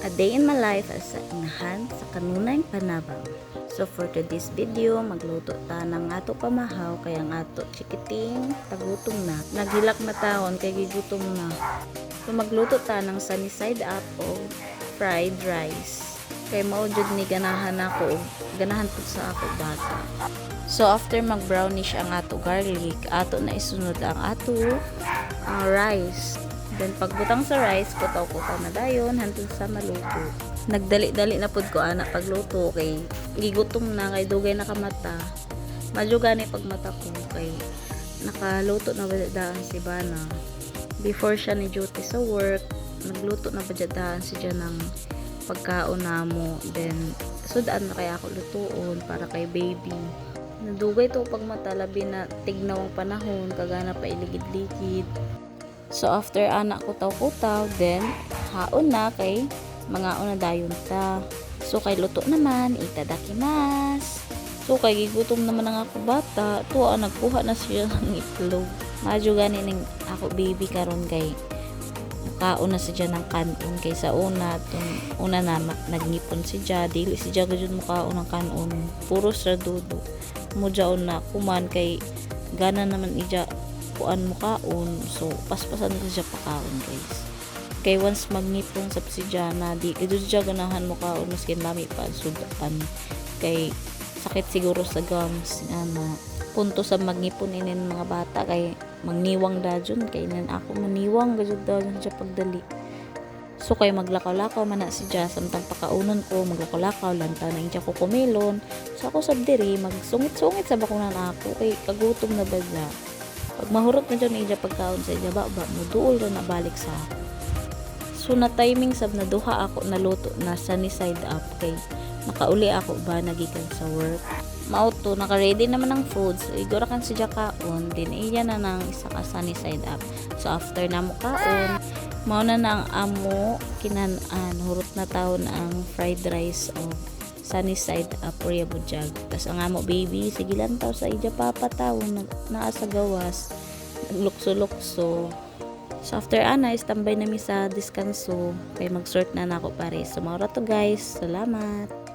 A day in my life as sa inahan sa kanunay panabang. So for today's video, magluto ta ng ato pamahaw kaya ang ato chikiting tagutom na. Naghilak matahon kay gigutom na. So magluto ta ng sunny side up o fried rice. Kay mao jud ni ganahan ako, ganahan pud sa ako bata. So after mag brownish ang ato garlic, ato na isunod ang ato rice. Then pagbutang sa rice, kutaw-kutaw na dayon hantod sa maluto. Nagdali-dali na pud ko ana pagluto kay gigutom na kay dugay na kamata. Madyo gani pagmata ko kay nakaluto na badaan si Bana. Before siya ni duty sa work, nagluto na badaan siya ng pagkaon namo. Then sudan na kaya ako lutuon para kay baby. Nadugay to pagmata labi na tignaw ang panahon kagana pa iligid-ligid. So after anak kutaw-kutaw, then haon na kay mga una dayon ta. So kay luto naman, itadakimasu. So kay gigutom naman ang ako bata, tuwa nagkuha na siya ng itlog. Madyo gani ning ako baby karon kay kaon na siya ng kanon kay sa una na nagngipon siya, dili siya gud mukaon ng kanon. Puro sa dudo. Mujaon na kuman kay gana naman ija kuan mukaon, so paspasan ko siya pakaon guys. Kay once magnipong sa siya di gud siya ganahan mukaon maskin lami pa sudan kay sakit siguro sa gums na punto sa magnipon inin mga bata kay magniwang dajon kay nan ako maniwang gud dajon siya pagdali. So kay maglakaw-lakaw man na siya samtang pakaunon ko maglakaw-lakaw lantaw na inja ko kumelon. So ako sabdiri magsungit-sungit sa bakunan ako kay kagutom na ba siya. Pag mahurot na dyan niya pagkaon sa iya baba mo duol na balik sa ako. So na timing sab na duha ako naluto na sunny side up kay nakauli ako ba nagikan sa work. Mauto naka-ready naman ng foods. So, igura kan siya kaon din iya na nang isa ka sunny side up. So after na mo kaon mao na ang amo kinan-an hurot na taon ang fried rice o sunny side up Korea bujag. Tas ang amo baby sige lang taw sa ija papataw naa sa gawas lukso-lukso. So after ana istambay na mi sa diskanso kay mag-sort na nako pare. So maura to guys. Salamat.